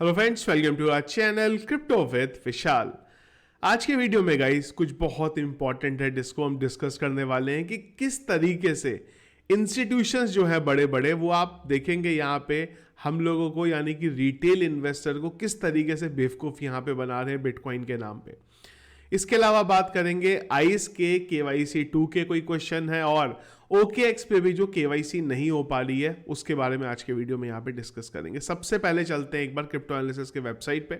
Hello friends, welcome to our channel crypto with Vishal. आज के video में गाइस कुछ बहुत इंपॉर्टेंट है जिसको हम डिस्कस करने वाले हैं कि किस तरीके से इंस्टीट्यूशंस जो है बड़े बड़े वो आप देखेंगे यहाँ पे हम लोगों को यानी कि रिटेल इन्वेस्टर को किस तरीके से बेवकूफ़ यहाँ पे बना रहे हैं बिटकॉइन के नाम पे। इसके अलावा बात करेंगे आइस के KYC 2 के कोई क्वेश्चन है और OKX पे भी जो KYC नहीं हो पा रही है उसके बारे में आज के वीडियो में यहाँ पे डिस्कस करेंगे। सबसे पहले चलते हैं एक बार क्रिप्टो एनालिसिस के वेबसाइट पे।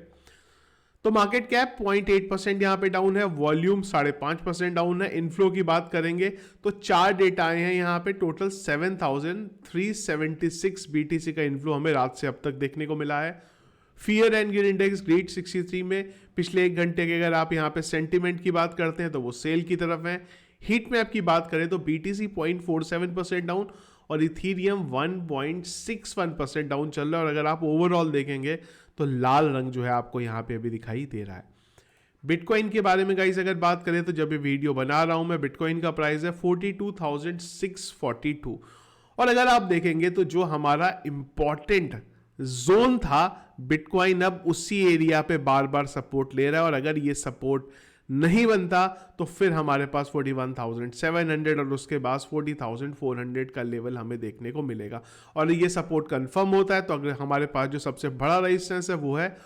तो मार्केट कैप 0.8% यहाँ पे डाउन है, वॉल्यूम 5.5% डाउन है। इनफ्लो की बात करेंगे तो 4 डेटा आए हैं यहाँ पे, टोटल 7,376 BTC का इनफ्लो हमें रात से अब तक देखने को मिला है। Fear and gear index greed 63 में पिछले एक घंटे के अगर आप यहाँ पे सेंटीमेंट की बात करते हैं तो वो सेल की तरफ है। हीट मैप की बात करें तो BTC 0.47% डाउन और इथीरियम 1.61% डाउन चल रहा है। और अगर आप ओवरऑल देखेंगे तो लाल रंग जो है आपको यहाँ पे अभी दिखाई दे रहा है। बिटकॉइन के बारे में गाइस अगर बात करें तो जब ये वीडियो बना रहा हूं मैं, बिटकॉइन का प्राइस है 42,642। और अगर आप देखेंगे तो जो हमारा इंपॉर्टेंट जोन था बिटकॉइन अब उसी एरिया पे बार बार सपोर्ट ले रहा है। और अगर ये सपोर्ट नहीं बनता तो फिर हमारे पास 41,700 और उसके बाद 40,400 का लेवल हमें देखने को मिलेगा। और ये सपोर्ट कंफर्म होता है तो अगर हमारे पास जो सबसे बड़ा रेजिस्टेंस है वो है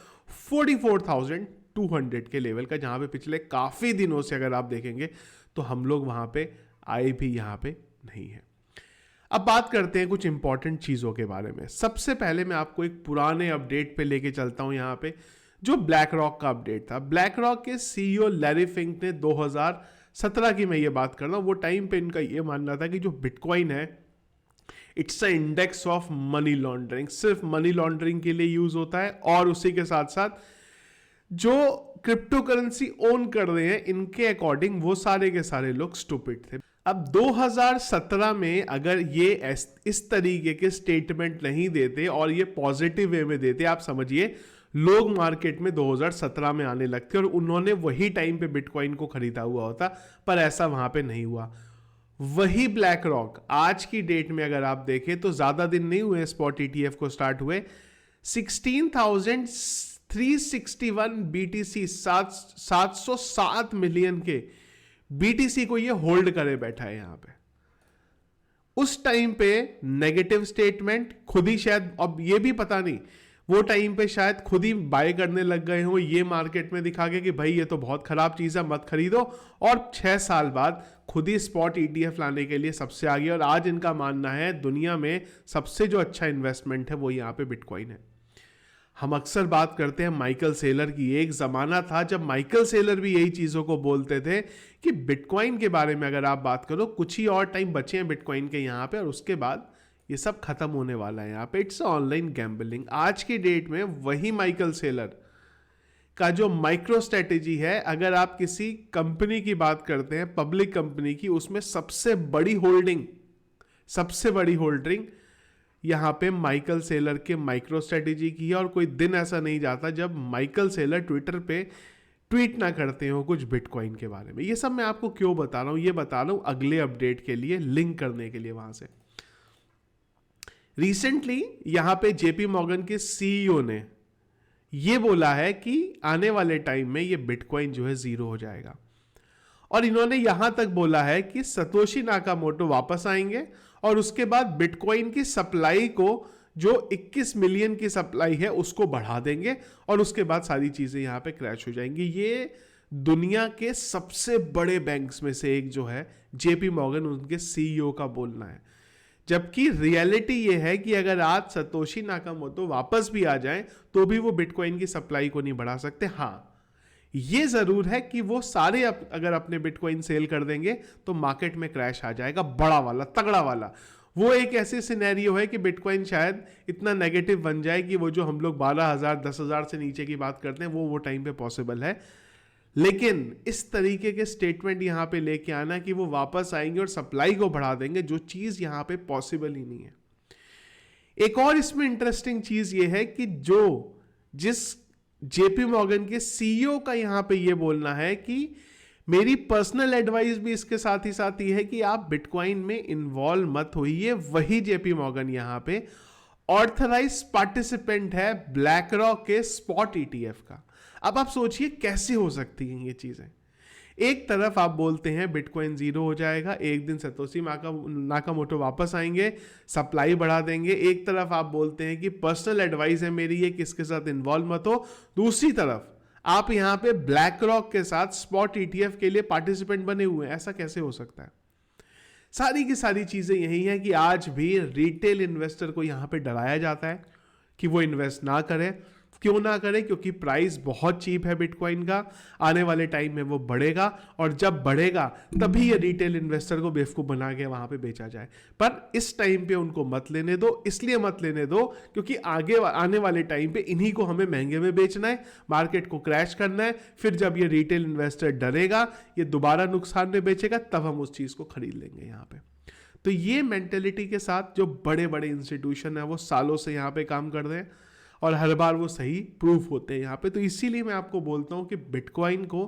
44,200 के लेवल का, जहां पे पिछले काफी दिनों से अगर आप देखेंगे तो हम लोग वहां पे आए भी यहां पे नहीं है। अब बात करते हैं कुछ इंपॉर्टेंट चीजों के बारे में। सबसे पहले मैं आपको एक पुराने अपडेट पे लेके चलता हूं यहाँ पे, जो ब्लैक रॉक का अपडेट था। ब्लैक रॉक के CEO लैरी फिंक ने 2017 की मैं ये बात कर रहा हूं, वो टाइम पे इनका ये मानना था कि जो बिटकॉइन है it's a index of money laundering, सिर्फ मनी लॉन्ड्रिंग के लिए यूज होता है। और उसी के साथ साथ जो क्रिप्टो करेंसी ओन कर रहे हैं इनके अकॉर्डिंग वो सारे के सारे लोग स्टूपिड थे। अब 2017 में अगर ये इस तरीके के स्टेटमेंट नहीं देते और ये पॉजिटिव वे में देते, आप समझिए लोग मार्केट में 2017 में आने लगते और उन्होंने वही टाइम पे बिटकॉइन को खरीदा हुआ होता, पर ऐसा वहां पे नहीं हुआ। वही ब्लैक रॉक आज की डेट में अगर आप देखें तो ज्यादा दिन नहीं हुए स्पॉट ETF को स्टार्ट हुए, 16,361 BTC 707 मिलियन के BTC को ये होल्ड करे बैठा है यहां पे। उस टाइम पे नेगेटिव स्टेटमेंट खुद ही शायद, अब ये भी पता नहीं, वो टाइम पे शायद खुद ही बाय करने लग गए हो ये मार्केट में दिखा के कि भाई ये तो बहुत खराब चीज है मत खरीदो, और 6 साल बाद खुद ही स्पॉट ETF लाने के लिए सबसे आगे। और आज इनका मानना है दुनिया में सबसे जो अच्छा इन्वेस्टमेंट है वो यहां पे बिटकॉइन है। हम अक्सर बात करते हैं माइकल सेलर की। एक जमाना था जब माइकल सेलर भी यही चीजों को बोलते थे कि बिटकॉइन के बारे में अगर आप बात करो कुछ ही और टाइम बचे हैं बिटकॉइन के यहाँ पे और उसके बाद ये सब खत्म होने वाला है यहाँ पे, इट्स ऑनलाइन गैम्बलिंग। आज की डेट में वही माइकल सेलर का जो माइक्रो स्ट्रेटेजी है, अगर आप किसी कंपनी की बात करते हैं पब्लिक कंपनी की, उसमें सबसे बड़ी होल्डिंग यहां पे माइकल सेलर के माइक्रो स्ट्रेटेजी की है। और कोई दिन ऐसा नहीं जाता जब माइकल सेलर ट्विटर पे ट्वीट ना करते हो कुछ बिटकॉइन के बारे में। ये सब मैं आपको क्यों बता रहा हूं, ये बता रहा हूं अगले अपडेट के लिए, लिंक करने के लिए। वहां से रिसेंटली यहां पे JP मॉर्गन के CEO ने ये बोला है कि आने वाले टाइम में ये बिटकॉइन जो है 0 हो जाएगा। और इन्होंने यहां तक बोला है कि सतोशी नाकामोटो वापस आएंगे और उसके बाद बिटकॉइन की सप्लाई को, जो 21 मिलियन की सप्लाई है, उसको बढ़ा देंगे और उसके बाद सारी चीजें यहां पे क्रैश हो जाएंगी। ये दुनिया के सबसे बड़े बैंक्स में से एक जो है JP मॉर्गन, उनके CEO का बोलना है। जबकि रियलिटी ये है कि अगर आज सतोशी नाकामोटो वापस भी आ जाएं तो भी वो बिटकॉइन की सप्लाई को नहीं बढ़ा सकते। हाँ, ये जरूर है कि वो सारे अगर अपने बिटकॉइन सेल कर देंगे तो मार्केट में क्रैश आ जाएगा, बड़ा वाला, तगड़ा वाला। वो एक ऐसे सिनेरियो है कि बिटकॉइन शायद इतना नेगेटिव बन जाए कि वो जो हम लोग 12,000 10,000 से नीचे की बात करते हैं वो टाइम पे पॉसिबल है। लेकिन इस तरीके के स्टेटमेंट यहां पे लेके आना कि वो वापस आएंगे और सप्लाई को बढ़ा देंगे, जो चीज यहां पे पॉसिबल ही नहीं है। एक और इसमें इंटरेस्टिंग चीज ये है कि जिस JP मॉर्गन के CEO का यहां पे ये बोलना है कि मेरी पर्सनल एडवाइस भी इसके साथ ही है कि आप बिटकॉइन में इन्वॉल्व मत होइए। वही JP मॉर्गन यहां पे ऑथराइज पार्टिसिपेंट है ब्लैक रॉक के स्पॉट ईटीएफ का। अब आप सोचिए कैसे हो सकती हैं ये चीजें। एक तरफ आप बोलते हैं बिटकॉइन जीरो हो जाएगा, एक दिन सतोशी नाकामोटो वापस आएंगे, सप्लाई बढ़ा देंगे। एक तरफ आप बोलते हैं कि पर्सनल एडवाइस है मेरी ये, किसके साथ इन्वॉल्व मत हो। दूसरी तरफ आप यहां पे ब्लैक रॉक के साथ स्पॉट ईटीएफ के लिए पार्टिसिपेंट बने हुए हैं। ऐसा कैसे हो सकता है? सारी की सारी चीजें यही है कि आज भी रिटेल इन्वेस्टर को यहां पे डराया जाता है कि वो इन्वेस्ट ना करे। क्यों ना करें? क्योंकि प्राइस बहुत चीप है बिटकॉइन का, आने वाले टाइम में वो बढ़ेगा, और जब बढ़ेगा तभी ये रिटेल इन्वेस्टर को बेवकूफ बना के वहां पे बेचा जाए। पर इस टाइम पे उनको मत लेने दो। इसलिए मत लेने दो क्योंकि आगे आने वाले टाइम पे इन्हीं को हमें महंगे में बेचना है, मार्केट को क्रैश करना है। फिर जब ये रिटेल इन्वेस्टर डरेगा, ये दोबारा नुकसान में बेचेगा, तब हम उस चीज को खरीद लेंगे यहाँ पे। तो ये मेंटेलिटी के साथ जो बड़े बड़े इंस्टीट्यूशन है वो सालों से यहाँ पे काम कर रहे हैं, और हर बार वो सही प्रूफ होते हैं यहाँ पे। तो इसीलिए मैं आपको बोलता हूँ कि बिटकॉइन को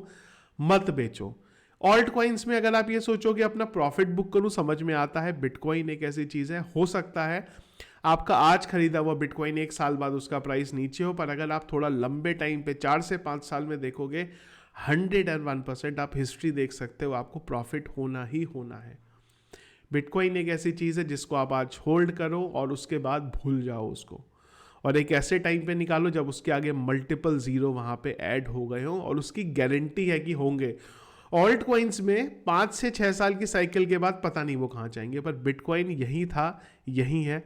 मत बेचो। ऑल्ट कॉइन्स में अगर आप ये सोचो कि अपना प्रॉफिट बुक करूँ, समझ में आता है बिटकॉइन एक ऐसी चीज़ है, हो सकता है आपका आज खरीदा हुआ बिटकॉइन 1 साल बाद उसका प्राइस नीचे हो, पर अगर आप थोड़ा लंबे टाइम पे 4 से 5 साल में देखोगे, 101% आप हिस्ट्री देख सकते हो, आपको प्रॉफिट होना ही होना है। बिटकॉइन एक ऐसी चीज़ है जिसको आप आज होल्ड करो और उसके बाद भूल जाओ उसको, और एक ऐसे टाइम पे निकालो जब उसके आगे मल्टीपल जीरो वहां पे ऐड हो गए हों, और उसकी गारंटी है कि होंगे। ऑल्ट कॉइन्स में 5 से 6 साल की साइकिल के बाद पता नहीं वो कहाँ जाएंगे, पर बिटकॉइन यही था, यही है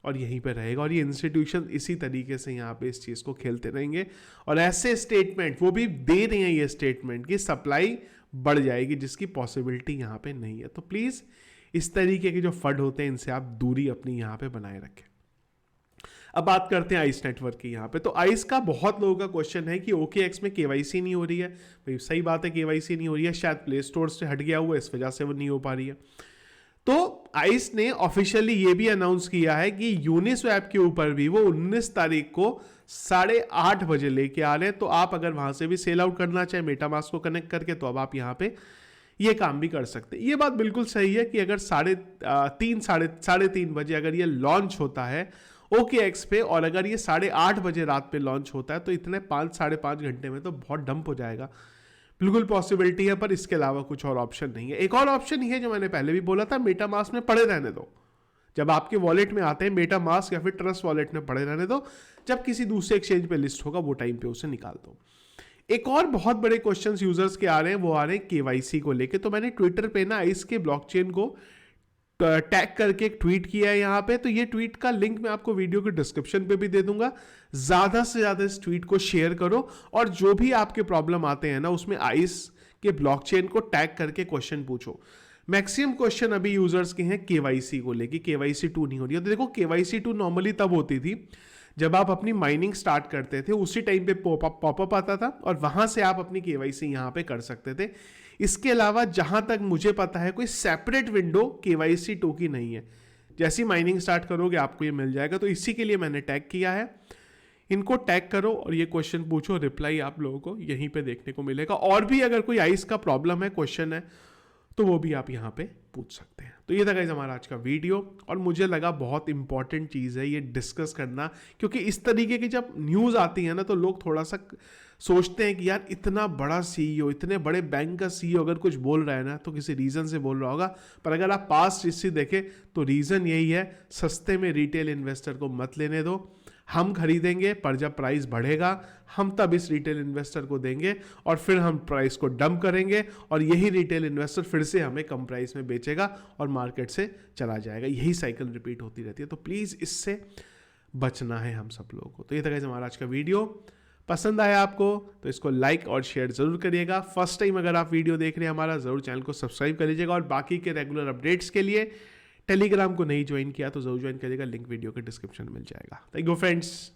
और यहीं पे रहेगा। और ये इंस्टीट्यूशन इसी तरीके से यहाँ पे इस चीज़ को खेलते रहेंगे, और ऐसे स्टेटमेंट वो भी दे रहे हैं, ये स्टेटमेंट की सप्लाई बढ़ जाएगी जिसकी पॉसिबिलिटी यहाँ पे नहीं है। तो प्लीज़ इस तरीके के जो फंड होते हैं इनसे आप दूरी अपनी यहाँ पे बनाए रखें। अब बात करते हैं आइस नेटवर्क की यहाँ पे। तो आइस का बहुत लोगों का क्वेश्चन है कि OKX में केवाईसी नहीं हो रही है। भाई सही बात है, केवाईसी नहीं हो रही है, शायद प्ले स्टोर से हट गया हुआ, इस वजह से वो नहीं हो पा रही है। तो आइस ने ऑफिशियली ये भी अनाउंस किया है कि यूनिस्वैप के ऊपर भी वो 19 तारीख को 8:30 बजे लेके आ रहे हैं। तो आप अगर वहां से भी सेल आउट करना चाहे मेटामास्क को कनेक्ट करके, तो अब आप यहाँ पे ये काम भी कर सकते हैं। ये बात बिल्कुल सही है कि अगर 3:30 बजे अगर ये लॉन्च होता है OKX पे, और अगर ये 8:30 बजे रात पे लॉन्च होता है, तो इतने 5-5.5 घंटे में तो बहुत डंप हो जाएगा। बिल्कुल पॉसिबिलिटी है, पर इसके अलावा कुछ और ऑप्शन नहीं है। एक और ऑप्शन ही है जो मैंने पहले भी बोला था, मेटामास्क में पड़े रहने दो। जब आपके वॉलेट में आते हैं मेटामास्क या फिर ट्रस्ट वॉलेट में पड़े रहने दो, जब किसी दूसरे एक्सचेंज पे लिस्ट होगा वो टाइम पे उसे निकाल दो। एक और बहुत बड़े क्वेश्चंस यूजर्स के आ रहे हैं, वो आ रहे हैं केवाईसी को लेके। तो मैंने ट्विटर पे ना आइस के ब्लॉकचेन को टैग करके एक ट्वीट किया है यहाँ पे। तो ये ट्वीट का लिंक मैं आपको वीडियो के डिस्क्रिप्शन पे भी दे दूंगा। ज्यादा से ज्यादा इस ट्वीट को शेयर करो, और जो भी आपके प्रॉब्लम आते हैं ना उसमें आइस के ब्लॉकचेन को टैग करके क्वेश्चन पूछो। मैक्सिमम क्वेश्चन अभी यूजर्स के हैं केवाईसी को लेके, केवाईसी 2 नहीं हो रही है। तो देखो केवाईसी 2 नॉर्मली तब होती थी जब आप अपनी माइनिंग स्टार्ट करते थे, उसी टाइम पे पॉपअप आता था और वहां से आप अपनी केवाईसी यहां पे कर सकते थे। इसके अलावा जहां तक मुझे पता है कोई सेपरेट विंडो केवाईसी 2 की नहीं है। जैसी माइनिंग स्टार्ट करोगे आपको ये मिल जाएगा। तो इसी के लिए मैंने टैग किया है, इनको टैग करो और ये क्वेश्चन पूछो, रिप्लाई आप लोगों को यहीं पे देखने को मिलेगा। और भी अगर कोई आइस का प्रॉब्लम है, क्वेश्चन है, तो वो भी आप यहाँ पे पूछ सकते हैं। तो ये था गाइस हमारा आज का वीडियो, और मुझे लगा बहुत इंपॉर्टेंट चीज़ है ये डिस्कस करना, क्योंकि इस तरीके की जब न्यूज़ आती है ना तो लोग थोड़ा सा सोचते हैं कि यार इतना बड़ा CEO, इतने बड़े बैंक का CEO अगर कुछ बोल रहा है ना तो किसी रीज़न से बोल रहा होगा। पर अगर आप पास्ट हिस्ट्री देखें तो रीज़न यही है, सस्ते में रिटेल इन्वेस्टर को मत लेने दो। हम खरीदेंगे, पर जब प्राइस बढ़ेगा हम तब इस रिटेल इन्वेस्टर को देंगे, और फिर हम प्राइस को डंप करेंगे, और यही रिटेल इन्वेस्टर फिर से हमें कम प्राइस में बेचेगा और मार्केट से चला जाएगा। यही साइकिल रिपीट होती रहती है। तो प्लीज़ इससे बचना है हम सब लोगों को। तो ये था गाइस हमारा आज का वीडियो। पसंद आया आपको तो इसको लाइक और शेयर जरूर करिएगा। फर्स्ट टाइम अगर आप वीडियो देख रहे हैं हमारा, जरूर चैनल को सब्सक्राइब कर लीजिएगा, और बाकी के रेगुलर अपडेट्स के लिए टेलीग्राम को नहीं ज्वाइन किया तो जरूर ज्वाइन करिएगा, लिंक वीडियो के डिस्क्रिप्शन में मिल जाएगा। Thank you friends.